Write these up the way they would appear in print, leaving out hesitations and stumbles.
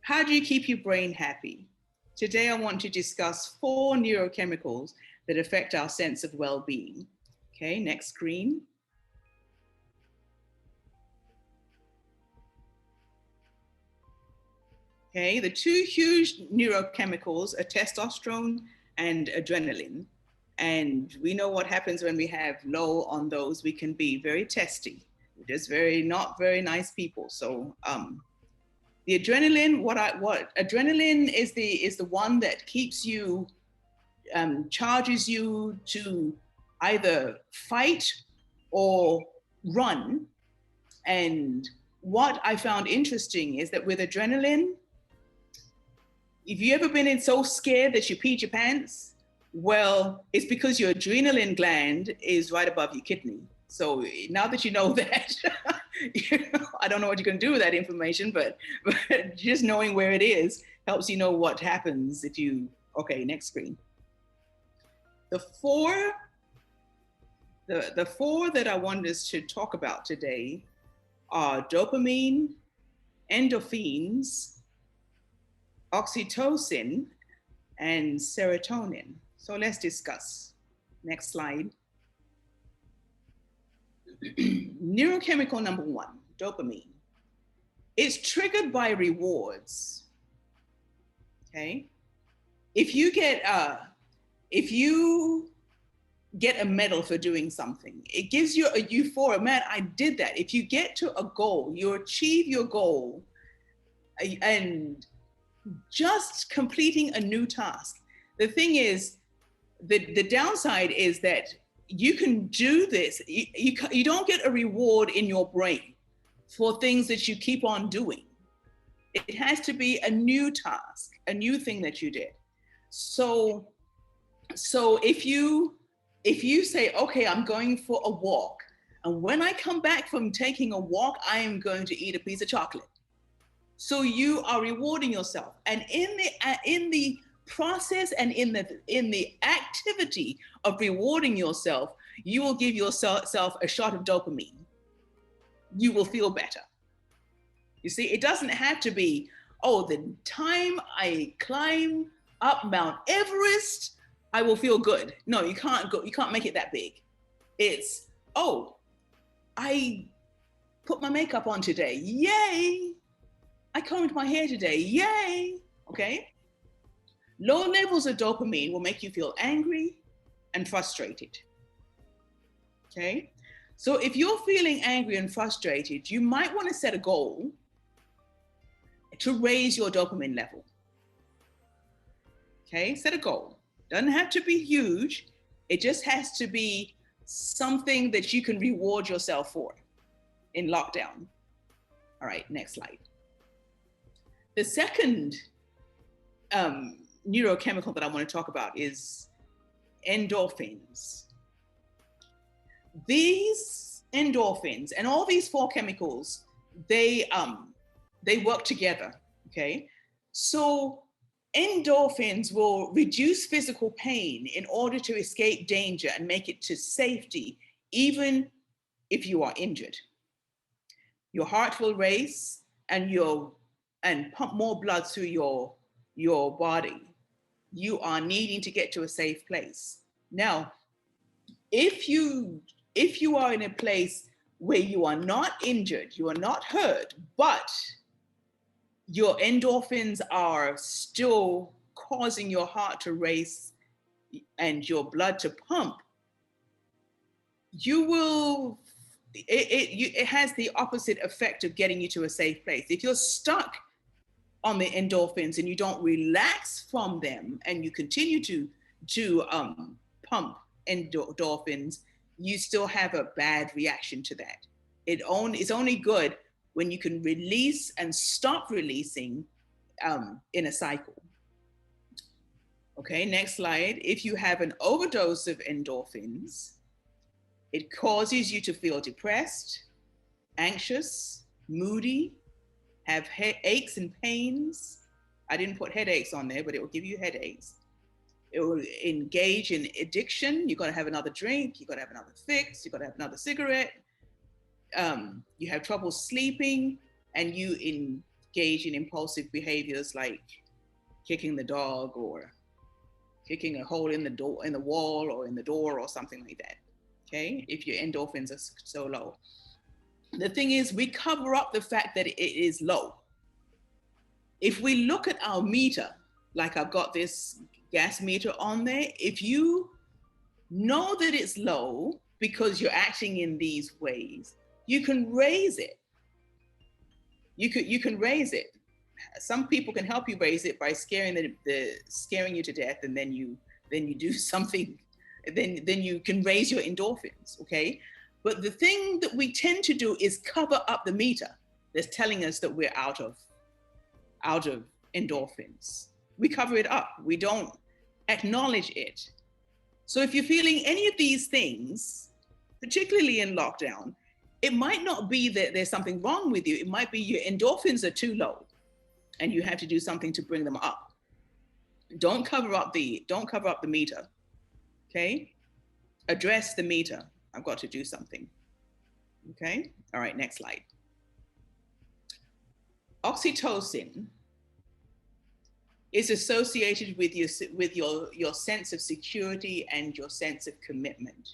How do you keep your brain happy? Today, I want to discuss 4 neurochemicals that affect our sense of well-being. Okay, next screen. Okay, the 2 huge neurochemicals are testosterone and adrenaline. And we know what happens when we have low on those. We can be very testy. We're just not very nice people. So the adrenaline, what adrenaline is the one that keeps you, charges you to either fight or run. And what I found interesting is that with adrenaline, if you ever been so scared that you peed your pants, well, it's because your adrenaline gland is right above your kidney. So now that you know that, I don't know what you can do with that information, but just knowing where it is helps you know what happens if you, okay, next screen. The four that I want us to talk about today are dopamine, endorphins, oxytocin, and serotonin. So let's discuss. Next slide. Neurochemical number 1, dopamine. It's triggered by rewards. Okay? If you get a medal for doing something, it gives you a euphoria. Man, I did that. If you get to a goal, you achieve your goal, and just completing a new task. The thing is, the downside is that you can do this. You don't get a reward in your brain for things that you keep on doing. It has to be a new task, a new thing that you did. So if you say, okay, I'm going for a walk, and when I come back from taking a walk, I am going to eat a piece of chocolate. So you are rewarding yourself, and in the process and in the activity of rewarding yourself, you will give yourself a shot of dopamine. You will feel better. You see, it doesn't have to be, oh, the time I climb up Mount Everest, I will feel good. No, you can't make it that big. It's, oh, I put my makeup on today. Yay! I combed my hair today. Yay! Okay? Low levels of dopamine will make you feel angry and frustrated. Okay? So if you're feeling angry and frustrated, you might want to set a goal to raise your dopamine level. Okay? Set a goal. Doesn't have to be huge. It just has to be something that you can reward yourself for in lockdown. All right, next slide. The second neurochemical that I want to talk about is endorphins. These endorphins and all these 4 chemicals, they work together, okay? So endorphins will reduce physical pain in order to escape danger and make it to safety, even if you are injured. Your heart will race and pump more blood through your body. You are needing to get to a safe place. Now, if you are in a place where you are not injured, you are not hurt, but your endorphins are still causing your heart to race and your blood to pump, it has the opposite effect of getting you to a safe place. If you're stuck on the endorphins and you don't relax from them and you continue to pump endorphins, you still have a bad reaction to that. It's only good when you can release and stop releasing in a cycle. Okay, next slide. If you have an overdose of endorphins, it causes you to feel depressed, anxious, moody, have aches and pains. I didn't put headaches on there, but it will give you headaches. It will engage in addiction. You're going to have another drink. You're going to have another fix. You're going to have another cigarette. You have trouble sleeping, and you engage in impulsive behaviors like kicking the dog or kicking a hole in the door, in the wall, or in the door, or something like that. Okay, if your endorphins are so low. The thing is, we cover up the fact that it is low. If we look at our meter, like I've got this gas meter on there, if you know that it's low because you're acting in these ways, you can raise it. You can raise it. Some people can help you raise it by scaring you to death, and then you do something, then you can raise your endorphins. Okay, but the thing that we tend to do is cover up the meter that's telling us that we're out of endorphins. We cover it up. We don't acknowledge it. So if you're feeling any of these things, particularly in lockdown, it might not be that there's something wrong with you. It might be your endorphins are too low and you have to do something to bring them up. Don't cover up the meter. Okay? Address the meter. I've got to do something. Okay? All right, next slide. Oxytocin is associated with your sense of security and your sense of commitment.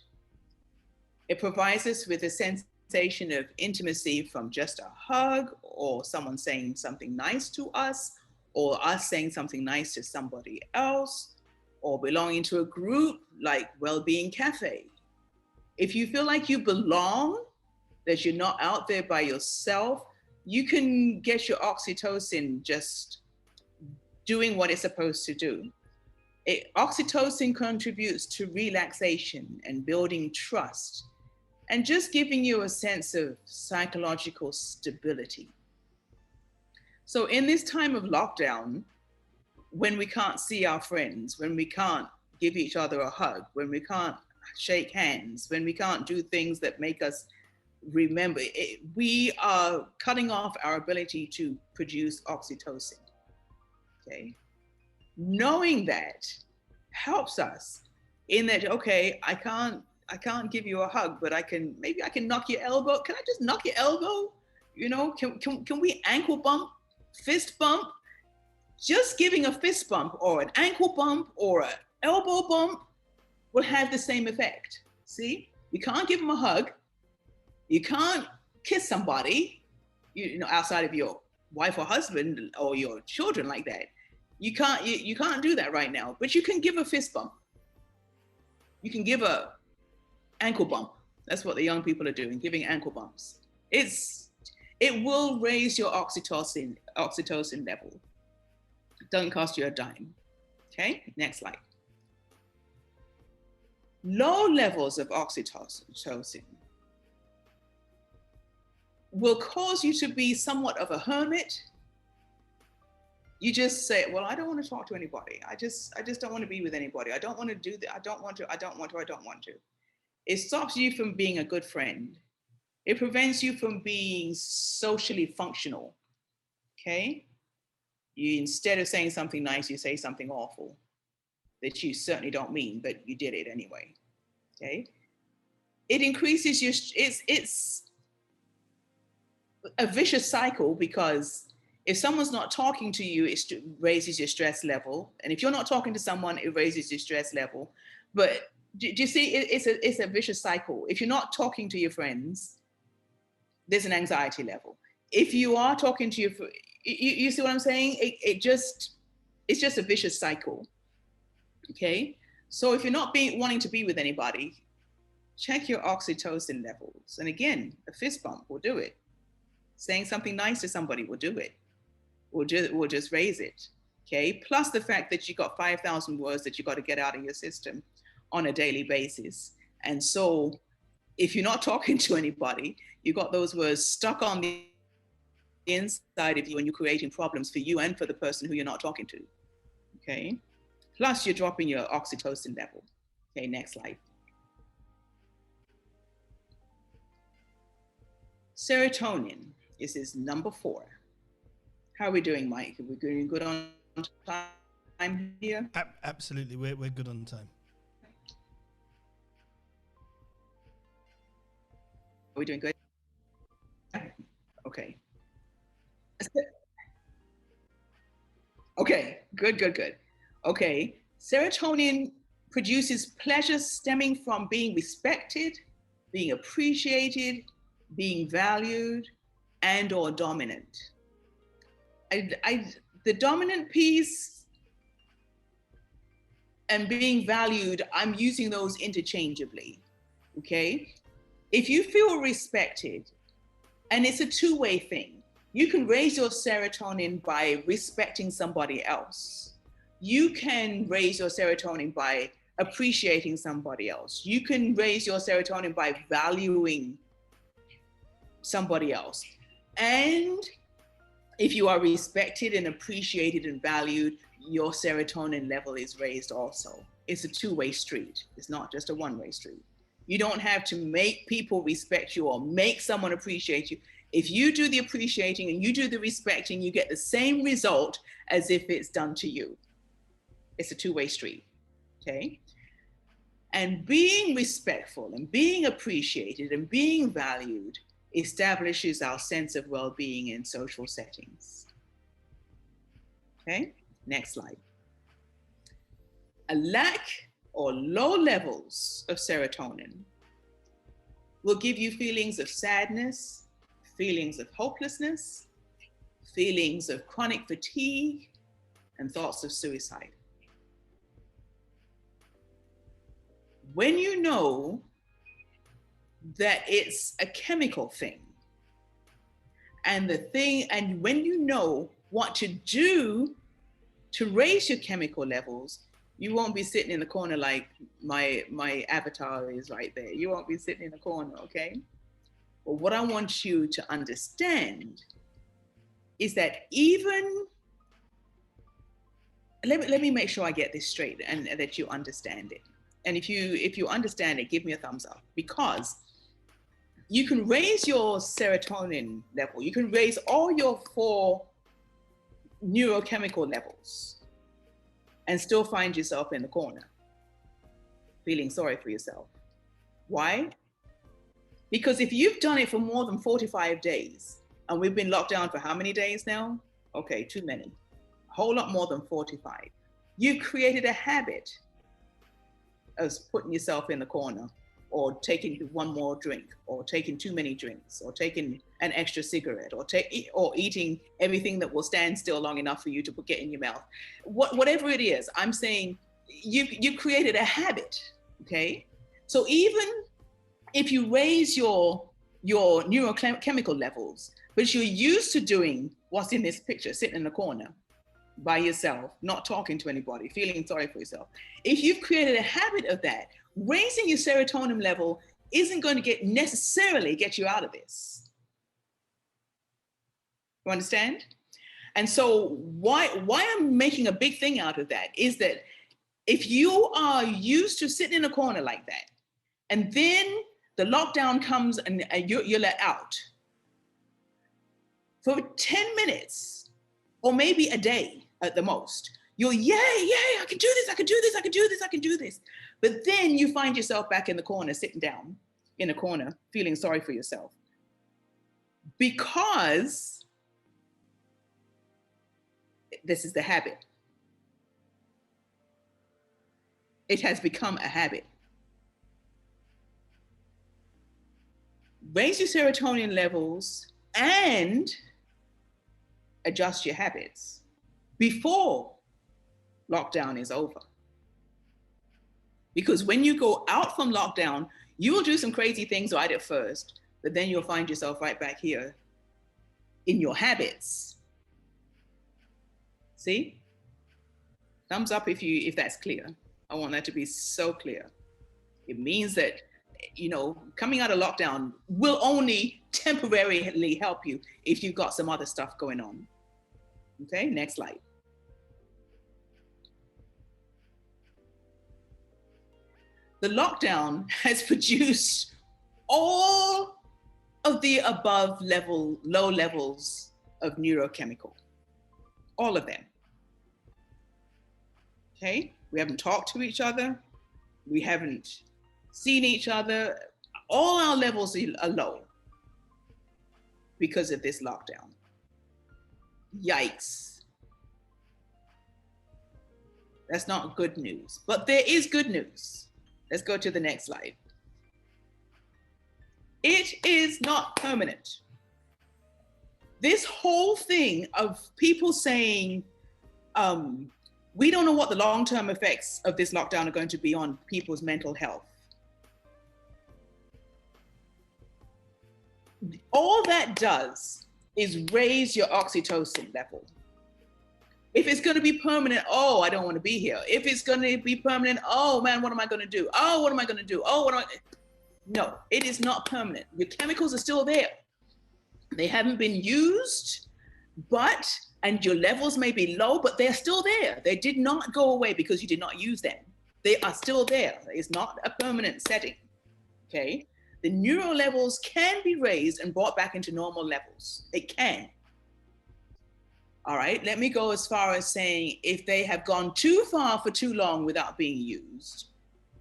It provides us with a sensation of intimacy from just a hug, or someone saying something nice to us, or us saying something nice to somebody else, or belonging to a group like Wellbeing Cafe. If you feel like you belong, that you're not out there by yourself, you can get your oxytocin just doing what it's supposed to do. Oxytocin contributes to relaxation and building trust, and just giving you a sense of psychological stability. So in this time of lockdown, when we can't see our friends, when we can't give each other a hug, when we can't shake hands, when we can't do things that make us remember, we are cutting off our ability to produce oxytocin. Okay, knowing that helps us in that. Okay, I can't give you a hug, but maybe I can knock your elbow. Can I just knock your elbow? You know, can we ankle bump, fist bump? Just giving a fist bump or an ankle bump or an elbow bump will have the same effect. See, you can't give them a hug. You can't kiss somebody, you know, outside of your wife or husband or your children like that. You can't do that right now, but you can give a fist bump. You can give a ankle bump. That's what the young people are doing, giving ankle bumps. It will raise your oxytocin level. It doesn't cost you a dime. Okay, next slide. Low levels of oxytocin will cause you to be somewhat of a hermit. You just say, well, I don't want to talk to anybody. I just don't want to be with anybody. I don't want to do that. I don't want to. It stops you from being a good friend. It prevents you from being socially functional. Okay? You, instead of saying something nice, you say something awful that you certainly don't mean, but you did it anyway. Okay? It increases your, it's a vicious cycle, because if someone's not talking to you, it raises your stress level. And if you're not talking to someone, it raises your stress level. But do you see, it's a vicious cycle. If you're not talking to your friends, there's an anxiety level. If you are talking to you see what I'm saying? It's just a vicious cycle. Okay? So if you're not wanting to be with anybody, check your oxytocin levels. And again, a fist bump will do it. Saying something nice to somebody will do it. We'll just raise it. Okay? Plus the fact that you got 5,000 words that you got to get out of your system on a daily basis. And so if you're not talking to anybody, you got those words stuck on the inside of you, and you're creating problems for you and for the person who you're not talking to. Okay? Plus you're dropping your oxytocin level. Okay, next slide. Serotonin. This is number 4. How are we doing, Mike? Are we doing good on time here? Absolutely, we're good on time. Are we doing good? Okay. Okay, good, good, good. Okay, serotonin produces pleasure stemming from being respected, being appreciated, being valued, and or dominant. The dominant piece and being valued, I'm using those interchangeably. Okay, if you feel respected, and it's a two-way thing, you can raise your serotonin by respecting somebody else. You can raise your serotonin by appreciating somebody else. You can raise your serotonin by valuing somebody else. And if you are respected and appreciated and valued, your serotonin level is raised also. It's a two-way street. It's not just a one-way street. You don't have to make people respect you or make someone appreciate you. If you do the appreciating and you do the respecting, you get the same result as if it's done to you. It's a two-way street, okay? And being respectful and being appreciated and being valued establishes our sense of well-being in social settings. Okay, next slide. A lack or low levels of serotonin will give you feelings of sadness, feelings of hopelessness, feelings of chronic fatigue, and thoughts of suicide. When you know that it's a chemical thing, and when you know what to do to raise your chemical levels, you won't be sitting in the corner like my avatar is right there. You won't be sitting in the corner, okay? But what I want you to understand is that let me make sure I get this straight and that you understand it. And if you understand it, give me a thumbs up, because you can raise your serotonin level. You can raise all your 4 neurochemical levels and still find yourself in the corner, feeling sorry for yourself. Why? Because if you've done it for more than 45 days, and we've been locked down for how many days now? Okay, too many. A whole lot more than 45. You've created a habit of putting yourself in the corner, or taking one more drink, or taking too many drinks, or taking an extra cigarette, or eating everything that will stand still long enough for you to get in your mouth. Whatever it is, I'm saying you created a habit, okay? So even if you raise your neurochemical levels, but you're used to doing what's in this picture, sitting in the corner by yourself, not talking to anybody, feeling sorry for yourself. If you've created a habit of that, raising your serotonin level isn't going to necessarily get you out of this. You understand? And so why I'm making a big thing out of that is that if you are used to sitting in a corner like that, and then the lockdown comes and you're let out for 10 minutes or maybe a day at the most, you're, yay, I can do this, I can do this, I can do this, I can do this. But then you find yourself back in the corner, sitting down in a corner, feeling sorry for yourself. Because this is the habit. It has become a habit. Raise your serotonin levels and adjust your habits before lockdown is over. Because when you go out from lockdown, you will do some crazy things right at first, but then you'll find yourself right back here in your habits. See? Thumbs up if that's clear. I want that to be so clear. It means that, coming out of lockdown will only temporarily help you if you've got some other stuff going on. Okay, next slide. The lockdown has produced all of the above low levels of neurochemical, all of them. Okay, we haven't talked to each other, we haven't seen each other, all our levels are low because of this lockdown. Yikes. That's not good news. But there is good news. Let's go to the next slide. It is not permanent. This whole thing of people saying, we don't know what the long-term effects of this lockdown are going to be on people's mental health. All that does is raise your oxytocin level. If it's going to be permanent, oh, I don't want to be here. If it's going to be permanent, oh man, what am I going to do? Oh, what am I going to do? Oh, what am I? No, it is not permanent. Your chemicals are still there. They haven't been used, and your levels may be low, but they're still there. They did not go away because you did not use them. They are still there. It's not a permanent setting, okay? The neuro levels can be raised and brought back into normal levels. It can. All right, let me go as far as saying if they have gone too far for too long without being used,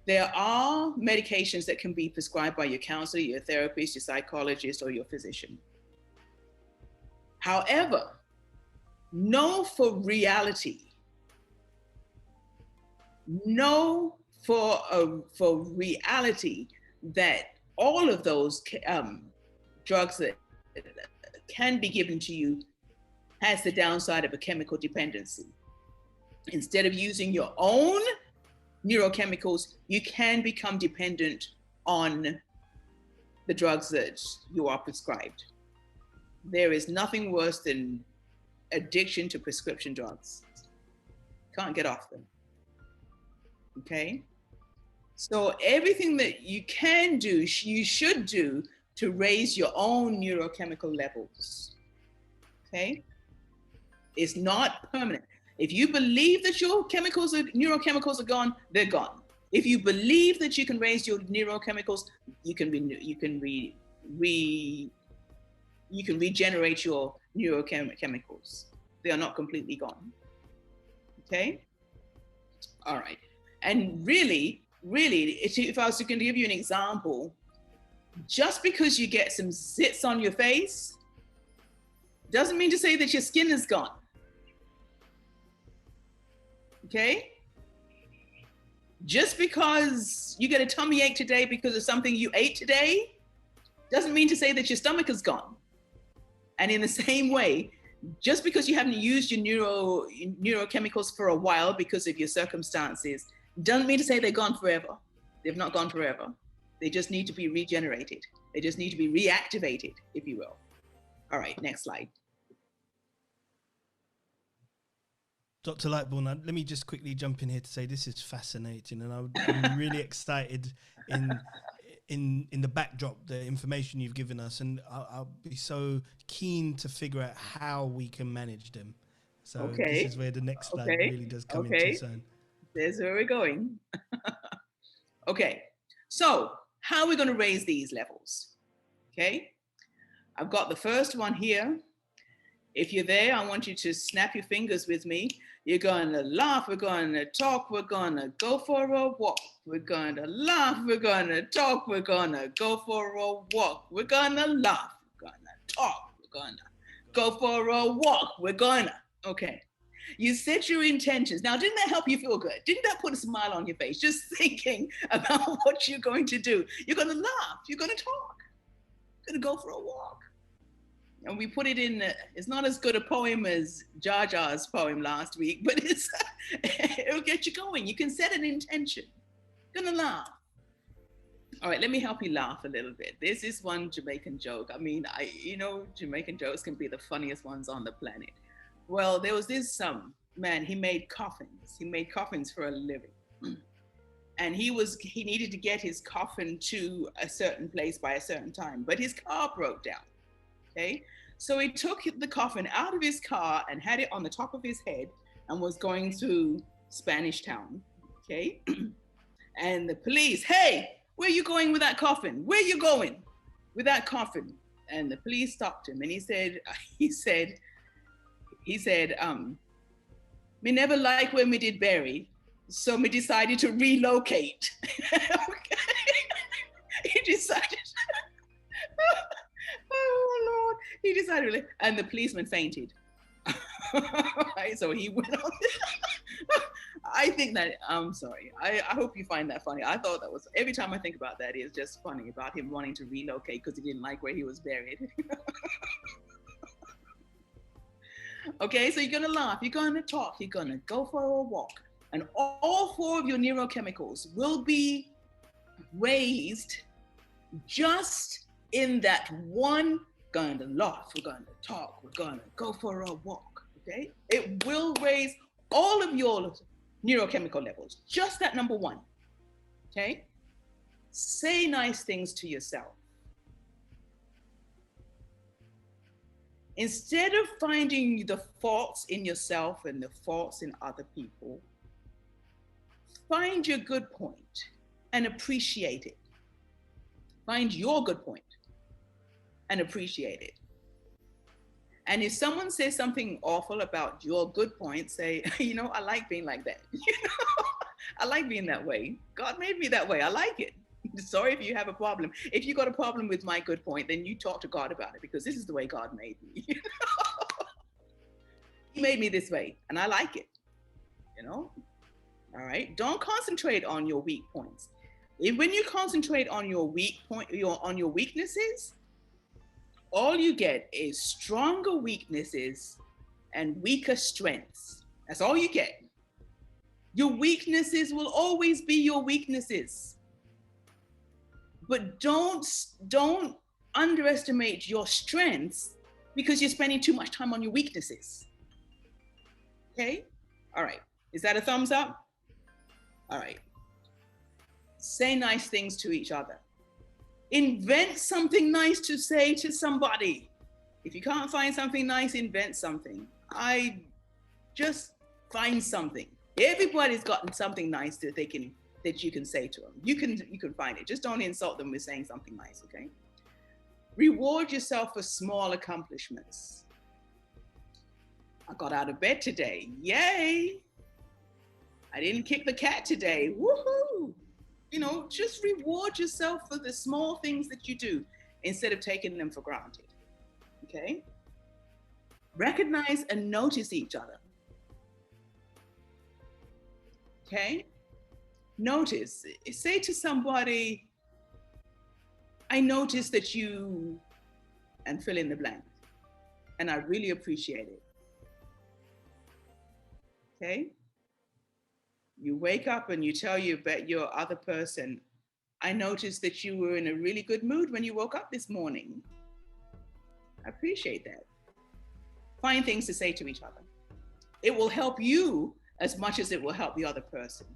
there are medications that can be prescribed by your counselor, your therapist, your psychologist, or your physician. However, know for reality, that all of those drugs that can be given to you has the downside of a chemical dependency. Instead of using your own neurochemicals, you can become dependent on the drugs that you are prescribed. There is nothing worse than addiction to prescription drugs. Can't get off them. Okay? So everything that you can do, you should do to raise your own neurochemical levels. Okay? It's not permanent. If you believe that your neurochemicals are gone, they're gone. If you believe that you can raise your neurochemicals, you can regenerate your neurochemicals. They are not completely gone. Okay? All right. And really, if I was going to give you an example, just because you get some zits on your face doesn't mean to say that your skin is gone. Okay? Just because you get a tummy ache today because of something you ate today doesn't mean to say that your stomach is gone. And in the same way, just because you haven't used your neurochemicals for a while because of your circumstances doesn't mean to say they're gone forever. They've not gone forever. They just need to be regenerated. They just need to be reactivated, if you will. All right, next slide. Dr. Lightbourne, let me just quickly jump in here to say this is fascinating, and I'm really excited in the backdrop, the information you've given us, and I'll be so keen to figure out how we can manage them. So this is where the next slide really does come into its own. There's where we're going. Okay, so how are we going to raise these levels? Okay, I've got the first one here. If you're there, I want you to snap your fingers with me. You're going to laugh, we're going to talk, we're going to go for a walk. We're going to laugh, we're going to talk, we're going to go for a walk. We're going to laugh, we're going to talk, we're going to go for a walk. We're going to, okay. You set your intentions. Now, didn't that help you feel good? Didn't that put a smile on your face? Just thinking about what you're going to do. You're going to laugh, you're going to talk, you're going to go for a walk. And we put it in, it's not as good a poem as Jar Jar's poem last week, but it'll get you going. You can set an intention. Gonna laugh. All right, let me help you laugh a little bit. This is one Jamaican joke. I mean, Jamaican jokes can be the funniest ones on the planet. Well, there was this man, he made coffins. He made coffins for a living. And he needed to get his coffin to a certain place by a certain time, but his car broke down. Okay, so he took the coffin out of his car and had it on the top of his head and was going through Spanish Town. Okay, and the police, hey, where are you going with that coffin? Where are you going with that coffin? And the police stopped him, and he said, me never like when we did bury, so me decided to relocate. Okay, he decided. Oh Lord, he decided, and the policeman fainted. Right, so he went on. I think that, I'm sorry. I hope you find that funny. I thought that was, every time I think about that, it's just funny about him wanting to relocate because he didn't like where he was buried. Okay, so you're gonna laugh, you're gonna talk, you're gonna go for a walk, and all four of your neurochemicals will be raised just in that one. Going to laugh, we're going to talk, we're going to go for a walk. Okay, it will raise all of your neurochemical levels, just that number one. Okay, say nice things to yourself. Instead of finding the faults in yourself and the faults in other people, find your good point and appreciate it. Find your good point and appreciate it. And if someone says something awful about your good point, say, I like being like that. I like being that way. God made me that way. I like it. Sorry if you have a problem. If you got a problem with my good point, then you talk to God about it, because this is the way God made me. He made me this way and I like it. All right. Don't concentrate on your weak points. When you concentrate on your weak point, on your weaknesses, all you get is stronger weaknesses and weaker strengths. That's all you get. Your weaknesses will always be your weaknesses. But don't underestimate your strengths because you're spending too much time on your weaknesses. Okay? All right. Is that a thumbs up? All right. Say nice things to each other. Invent something nice to say to somebody. If you can't find something nice, invent something. Just find something. Everybody's gotten something nice that you can say to them. You can find it. Just don't insult them with saying something nice, okay? Reward yourself for small accomplishments. I got out of bed today. Yay! I didn't kick the cat today. Woohoo! Just reward yourself for the small things that you do instead of taking them for granted. Okay? Recognize and notice each other. Okay? Notice. Say to somebody, I noticed that you, and fill in the blank, and I really appreciate it. Okay? You wake up and you tell your other person, I noticed that you were in a really good mood when you woke up this morning. I appreciate that. Find things to say to each other. It will help you as much as it will help the other person.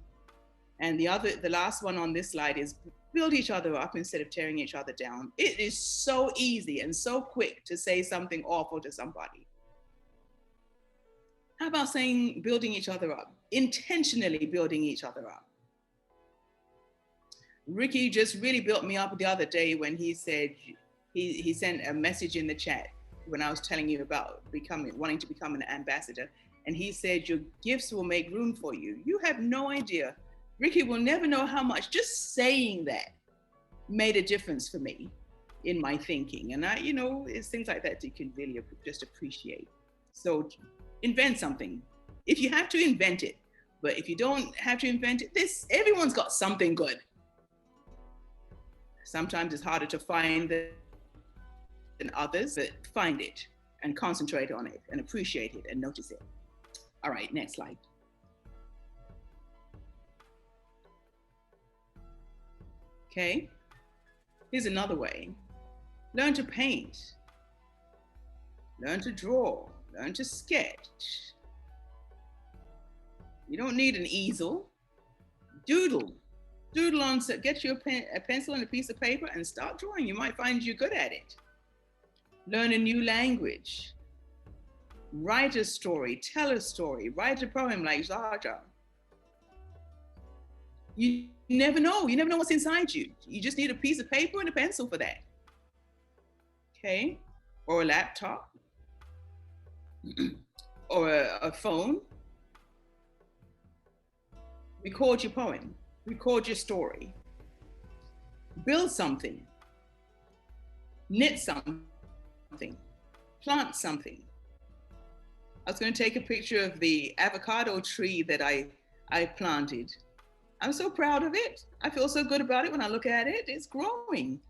And the last one on this slide is build each other up instead of tearing each other down. It is so easy and so quick to say something awful to somebody. How about building each other up? Intentionally building each other up. Ricky just really built me up the other day when he said, he sent a message in the chat when I was telling you about wanting to become an ambassador. And he said, your gifts will make room for you. You have no idea. Ricky will never know how much just saying that made a difference for me in my thinking. And it's things like that you can really just appreciate. So invent something. If you have to, invent it. But if you don't have to invent it, everyone's got something good. Sometimes it's harder to find than others, but find it and concentrate on it and appreciate it and notice it. All right, next slide. Okay, here's another way. Learn to paint, learn to draw, learn to sketch. You don't need an easel. Doodle on, get you a pencil and a piece of paper and start drawing. You might find you're good at it. Learn a new language. Write a story, tell a story, write a poem like Zaja. You never know what's inside you. You just need a piece of paper and a pencil for that. Okay, or a laptop, or a phone. Record your poem, record your story. Build something, knit something, plant something. I was going to take a picture of the avocado tree that I I planted. I'm so proud of it. I feel so good about it when I look at it. It's growing.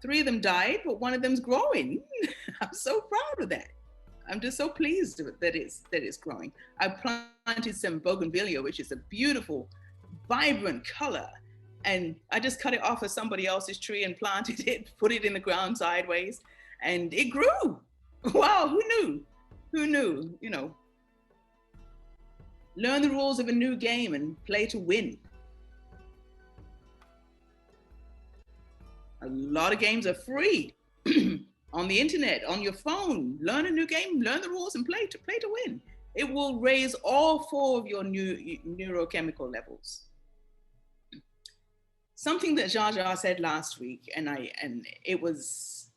3 of them died, but 1 of them's growing. I'm so proud of that. I'm just so pleased that it's growing. I planted some bougainvillea, which is a beautiful, vibrant color. And I just cut it off of somebody else's tree and planted it, put it in the ground sideways, and it grew. Wow, who knew? Who knew? You know, learn the rules of a new game and play to win. A lot of games are free on the internet, on your phone. Learn a new game, learn the rules, and play to win. It will raise all 4 of your neurochemical levels. Something that Jaja said last week,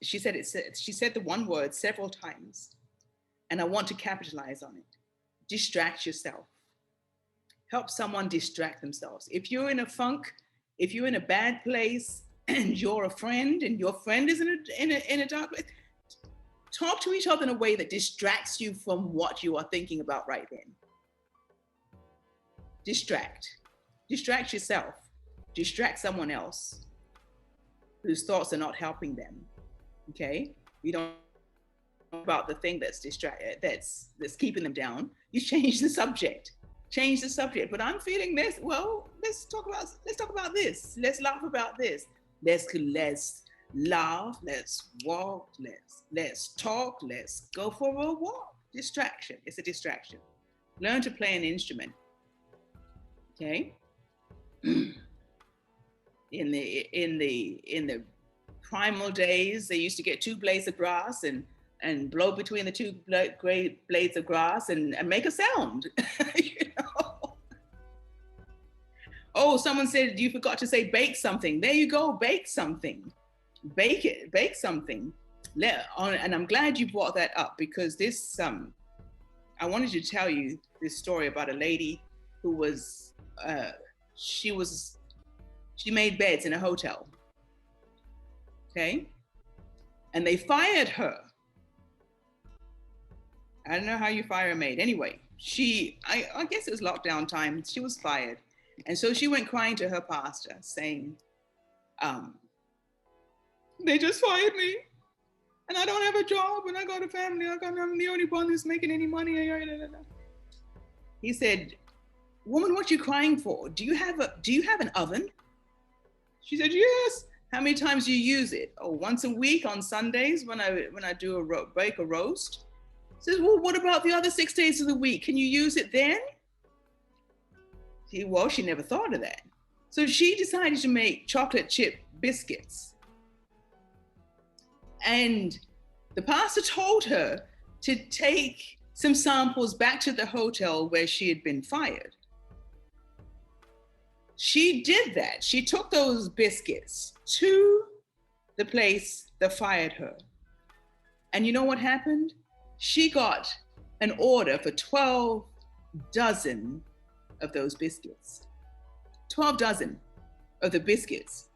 she said the one word several times, and I want to capitalize on it. Distract yourself. Help someone distract themselves. If you're in a funk, if you're in a bad place, and you're a friend, and your friend is in a dark place, talk to each other in a way that distracts you from what you are thinking about right then. Distract yourself. Distract someone else whose thoughts are not helping them. Okay, you don't know about the thing that's keeping them down. You change the subject. But I'm feeling this. Well, let's talk about this. Let's laugh about this. Let's laugh, let's walk, let's talk, let's go for a walk. Distraction. It's a distraction. Learn to play an instrument. Okay? In the primal days, they used to get 2 blades of grass and blow between the 2 blades of grass and make a sound. You know? Oh, someone said you forgot to say bake something. There you go, bake something. Bake something. And I'm glad you brought that up, because this, I wanted to tell you this story about a lady who was, she made beds in a hotel, okay? And they fired her. I don't know how you fire a maid. Anyway, I guess it was lockdown time. She was fired. And so she went crying to her pastor saying, they just fired me and I don't have a job and I got a family. I'm the only one who's making any money. He said, woman, what are you crying for? Do you have an oven? She said, yes. How many times do you use it? Oh, once a week on Sundays when I do bake a roast. He says, well, what about the other 6 days of the week? Can you use it then? Well, she never thought of that. So she decided to make chocolate chip biscuits. And the pastor told her to take some samples back to the hotel where she had been fired. She did that. She took those biscuits to the place that fired her. And you know what happened? She got an order for 12 dozen of those biscuits. 12 dozen of the biscuits.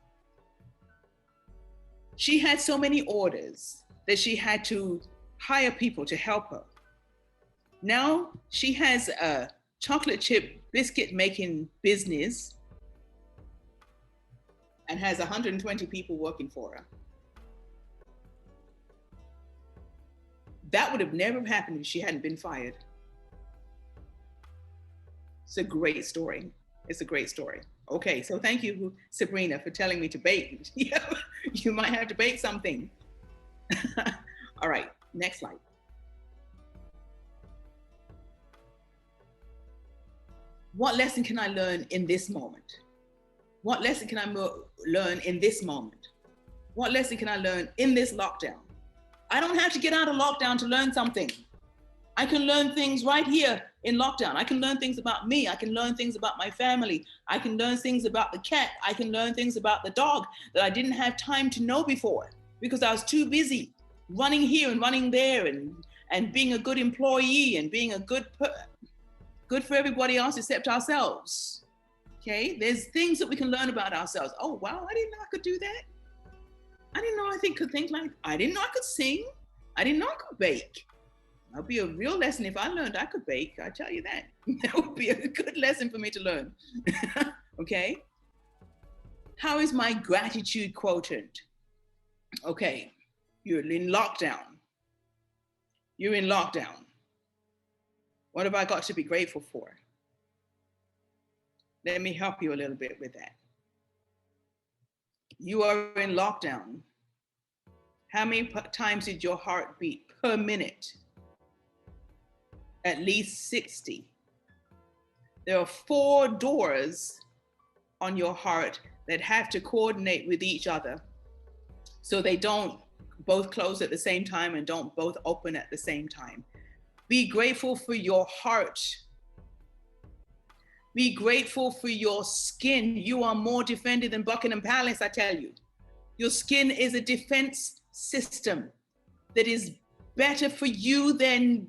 She had so many orders that she had to hire people to help her. Now she has a chocolate chip biscuit making business and has 120 people working for her. That would have never happened if she hadn't been fired. It's a great story. It's a great story. Okay, so thank you, Sabrina, for telling me to bake. You might have to bake something. All right, next slide. What lesson can I learn in this moment? What lesson can I learn in this moment? What lesson can I learn in this lockdown? I don't have to get out of lockdown to learn something. I can learn things right here in lockdown. I can learn things about me. I can learn things about my family. I can learn things about the cat. I can learn things about the dog that I didn't have time to know before because I was too busy running here and running there and being a good employee and being a good for everybody else except ourselves. Okay, there's things that we can learn about ourselves. Oh, wow, I didn't know I could do that. I didn't know I could think like, I didn't know I could sing. I didn't know I could bake. That'll be a real lesson. If I learned I could bake, I tell you that. That would be a good lesson for me to learn. Okay. How is my gratitude quotient? Okay. You're in lockdown. You're in lockdown. What have I got to be grateful for? Let me help you a little bit with that. You are in lockdown. How many times did your heart beat per minute? At least 60. There are 4 doors on your heart that have to coordinate with each other so they don't both close at the same time and don't both open at the same time. Be grateful for your heart. Be grateful for your skin. You are more defended than Buckingham Palace, I tell you. Your skin is a defense system that is better for you than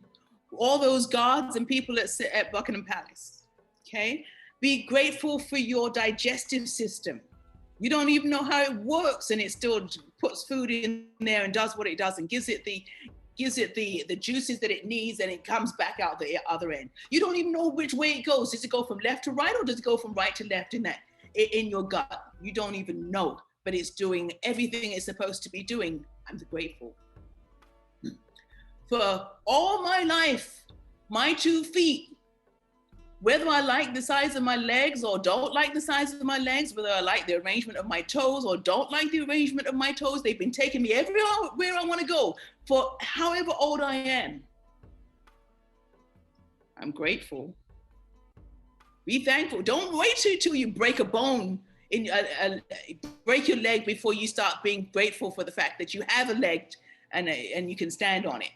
all those guards and people that sit at Buckingham Palace. Okay? Be grateful for your digestive system. You don't even know how it works, and it still puts food in there and does what it does and gives it the juices that it needs, and it comes back out the other end. You don't even know which way it goes. Does it go from left to right, or does it go from right to left in your gut? You don't even know, but it's doing everything it's supposed to be doing. I'm grateful. For all my life, my 2 feet, whether I like the size of my legs or don't like the size of my legs, whether I like the arrangement of my toes or don't like the arrangement of my toes, they've been taking me everywhere I want to go for however old I am. I'm grateful. Be thankful. Don't wait till you break a bone, break your leg before you start being grateful for the fact that you have a leg and you can stand on it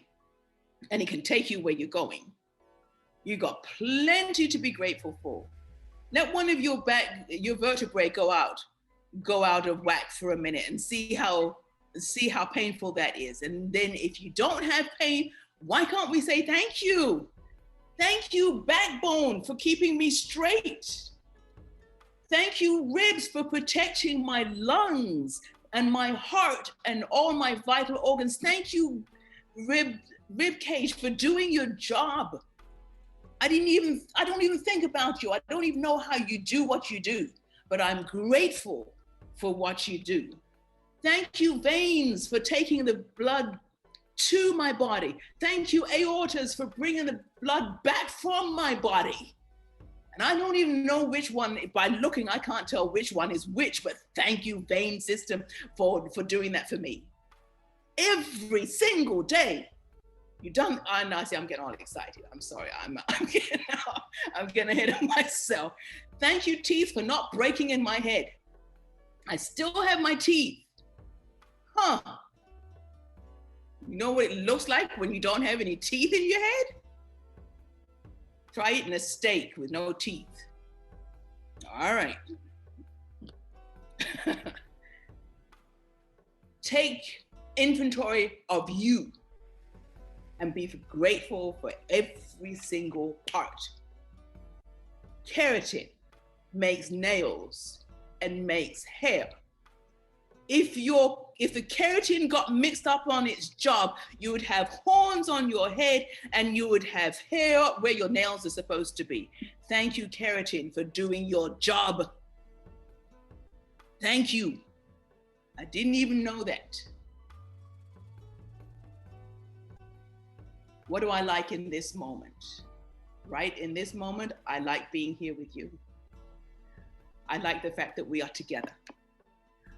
and it can take you where you're going. You got plenty to be grateful for. Let one of your vertebrae go out of whack for a minute and see how painful that is. And then if you don't have pain, why can't we say thank you? Thank you, backbone, for keeping me straight. Thank you, ribs, for protecting my lungs and my heart and all my vital organs. Thank you, rib cage, for doing your job. I don't even think about you. I don't even know how you do what you do, but I'm grateful for what you do. Thank you, veins, for taking the blood to my body. Thank you, aortas, for bringing the blood back from my body. And I don't even know which one, by looking, I can't tell which one is which, but thank you, vein system, for doing that for me. Every single day. You done, I see I'm getting all excited. I'm sorry, I'm getting ahead of myself. Thank you, teeth, for not breaking in my head. I still have my teeth. Huh. You know what it looks like when you don't have any teeth in your head? Try eating a steak with no teeth. All right. Take inventory of you and be grateful for every single part. Keratin makes nails and makes hair. If the keratin got mixed up on its job, you would have horns on your head and you would have hair where your nails are supposed to be. Thank you, keratin, for doing your job. Thank you. I didn't even know that. What do I like in this moment? Right in this moment, I like being here with you. I like the fact that we are together.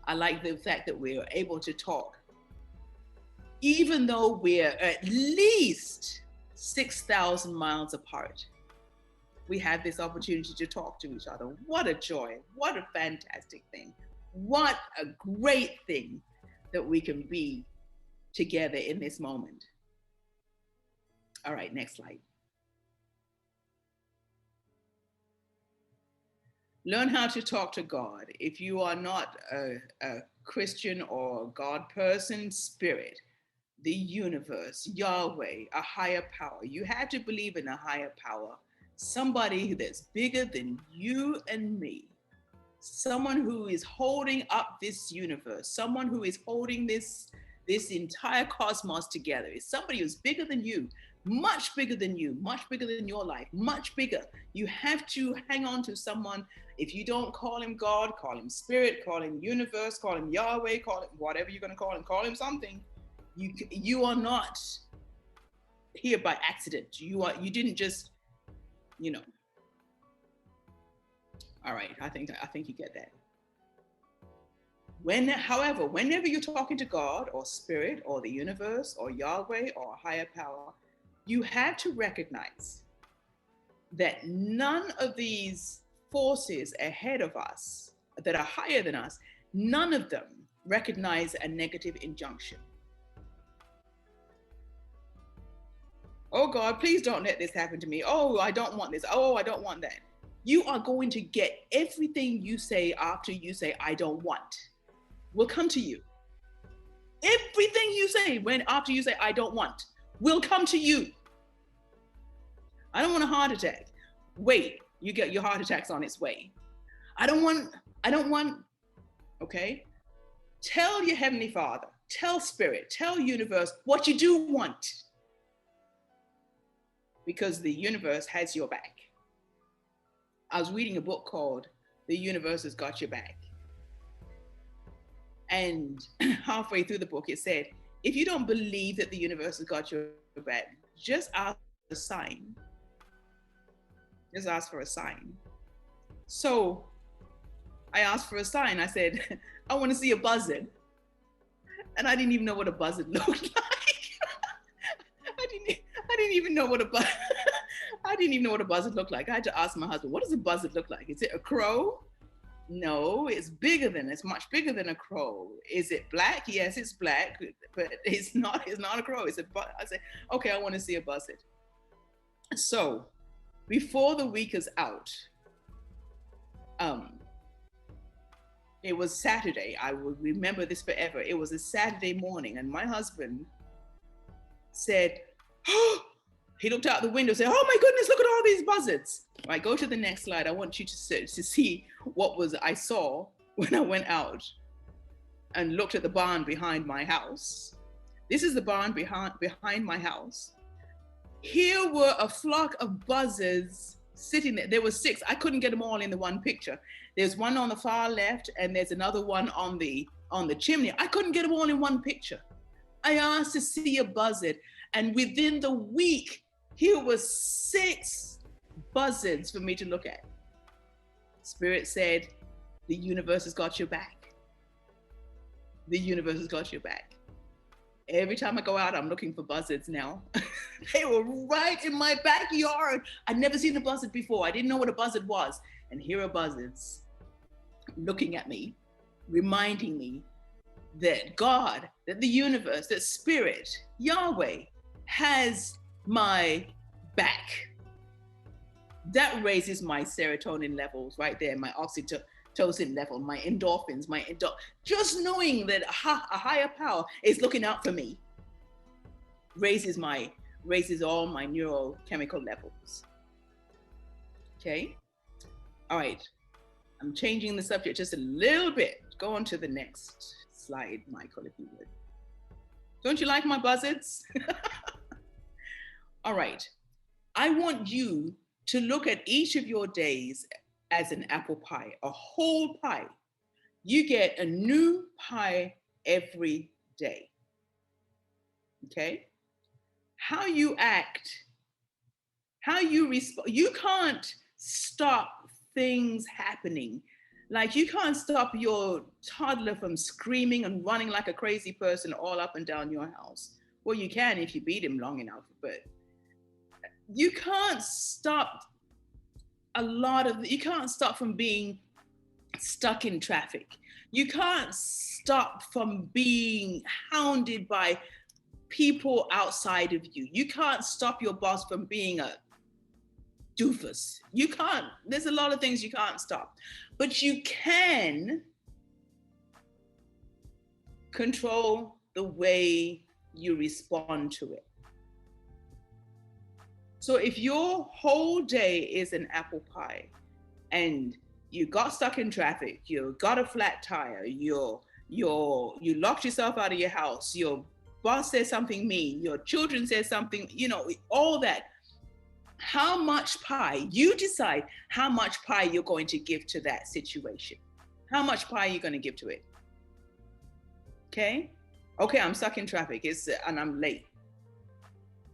I like the fact that we are able to talk. Even though we're at least 6,000 miles apart, we have this opportunity to talk to each other. What a joy. What a fantastic thing. What a great thing that we can be together in this moment. All right, next slide. Learn how to talk to God. If you are not a Christian or God person, spirit, the universe, Yahweh, a higher power. You have to believe in a higher power, somebody that's bigger than you and me, someone who is holding up this universe, someone who is holding this entire cosmos together. It's somebody who's bigger than you, much bigger than you, much bigger than your life, much bigger. You have to hang on to someone. If you don't call him God, call him spirit, call him universe, call him Yahweh, call him whatever you're going to call him something. You are not here by accident. You didn't just, you know. All right, I think you get that. However, whenever you're talking to God or spirit or the universe or Yahweh or a higher power, you have to recognize that none of these forces ahead of us that are higher than us, none of them recognize a negative injunction. Oh God, please don't let this happen to me. Oh, I don't want this. Oh, I don't want that. You are going to get everything you say after you say, I don't want, will come to you. Everything you say after you say, I don't want, will come to you. I don't want a heart attack. Wait, you get your heart attack's on its way. I don't want, okay? Tell your Heavenly Father, tell Spirit, tell universe what you do want. Because the universe has your back. I was reading a book called The Universe Has Got Your Back. And halfway through the book, it said, if you don't believe that the universe has got your back, just ask for a sign. Just ask for a sign. So I asked for a sign. I said, I want to see a buzzard. And I didn't even know what a buzzard looked like. I didn't even know what a buzzard looked like. I had to ask my husband, what does a buzzard look like? Is it a crow? No, it's much bigger than a crow. Is it black? Yes, it's black, but it's not a crow. I said, okay, I want to see a buzzard. So before the week is out, it was Saturday. I will remember this forever. It was a Saturday morning, and my husband said, oh, he looked out the window and said, oh my goodness, look at all these buzzards. All right, go to the next slide. I want you to see what I saw when I went out and looked at the barn behind my house. This is the barn behind my house. Here were a flock of buzzards sitting there. There were 6. I couldn't get them all in the one picture. There's one on the far left and there's another one on the chimney. I couldn't get them all in one picture. I asked to see a buzzard, and within the week, here was 6 buzzards for me to look at. Spirit said, the universe has got your back. The universe has got your back. Every time I go out, I'm looking for buzzards now. They were right in my backyard. I'd never seen a buzzard before. I didn't know what a buzzard was. And here are buzzards looking at me, reminding me that God, that the universe, that Spirit, Yahweh, has my back. That raises my serotonin levels right there, my oxytocin level, my endorphins, just knowing that a higher power is looking out for me raises all my neurochemical levels. Okay? All right. I'm changing the subject just a little bit. Go on to the next slide, Michael, if you would. Don't you like my buzzards? All right. I want you to look at each of your days as an apple pie, a whole pie. You get a new pie every day. Okay? How you act, how you respond. You can't stop things happening. Like you can't stop your toddler from screaming and running like a crazy person all up and down your house. Well, you can if you beat him long enough, but you can't stop you can't stop from being stuck in traffic. You can't stop from being hounded by people outside of you. You can't stop your boss from being a doofus. You can't. There's a lot of things you can't stop. But you can control the way you respond to it. So if your whole day is an apple pie and you got stuck in traffic, you got a flat tire, you locked yourself out of your house, your boss says something mean, your children say something, all that. How much pie, you decide how much pie you're going to give to that situation. How much pie are you going to give to it? Okay? Okay, I'm stuck in traffic and I'm late.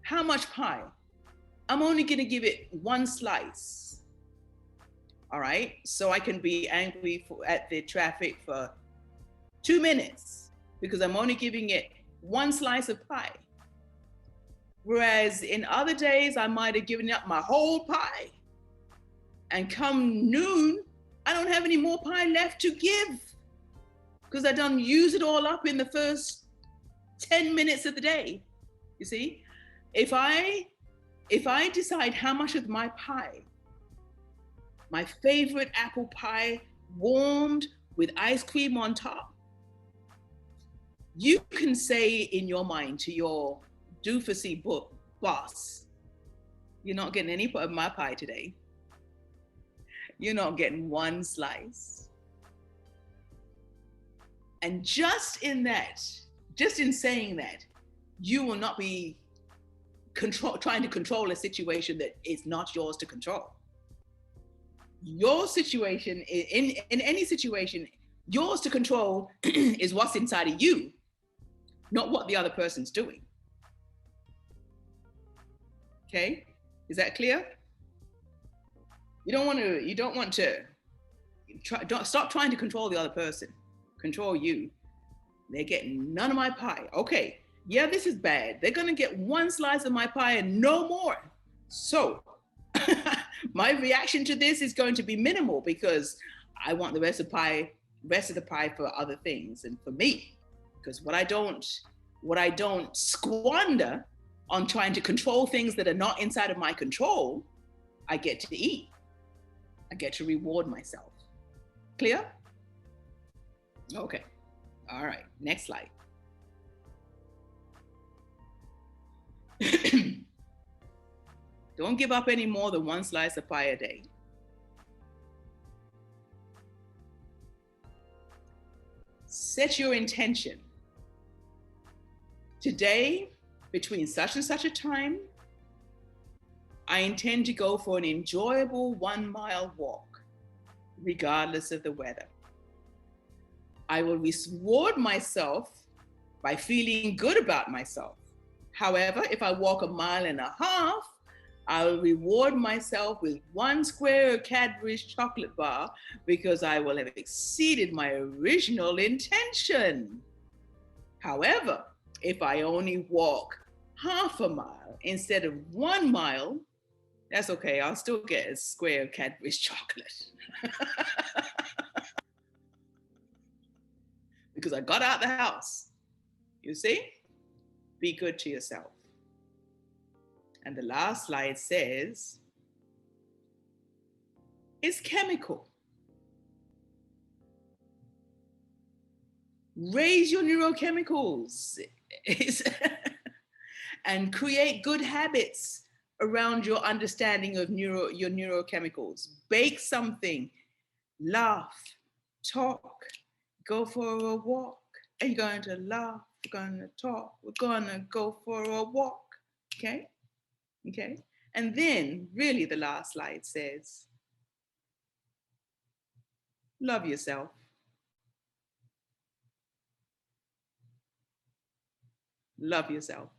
How much pie? I'm only going to give it one slice. All right? So I can be angry at the traffic for 2 minutes because I'm only giving it one slice of pie. Whereas in other days, I might have given up my whole pie. And come noon, I don't have any more pie left to give because I done use it all up in the first 10 minutes of the day. You see, if I decide how much of my pie, my favorite apple pie, warmed with ice cream on top, you can say in your mind to your doofusy boss, you're not getting any of my pie today. You're not getting one slice. And just in saying that, you will not be trying to control a situation that is not yours to control. Your situation, in any situation, yours to control is what's inside of you, not what the other person's doing. Okay, is that clear? You don't want to stop trying to control the other person. Control you. They're getting none of my pie. Okay, yeah, this is bad. They're gonna get one slice of my pie and no more. So my reaction to this is going to be minimal because I want the rest of the pie for other things and for me. Because what I don't squander on trying to control things that are not inside of my control, I get to eat. I get to reward myself. Clear? Okay. All right. Next slide. Don't give up any more than one slice of pie a day. Set your intention. Today, between such and such a time, I intend to go for an enjoyable 1 mile walk, regardless of the weather. I will reward myself by feeling good about myself. However, if I walk 1.5 miles, I will reward myself with 1 square Cadbury's chocolate bar because I will have exceeded my original intention. However, if I only walk 0.5 mile instead of 1 mile, that's okay. I'll still get a square of Cadbury's chocolate. Because I got out the house. You see? Be good to yourself. And the last slide says, it's chemical. Raise your neurochemicals and create good habits around your understanding of your neurochemicals. Bake something, laugh, talk, go for a walk. Are you going to laugh? We're going to talk. We're going to go for a walk. Okay? Okay? And then, really, the last slide says, love yourself. Love yourself.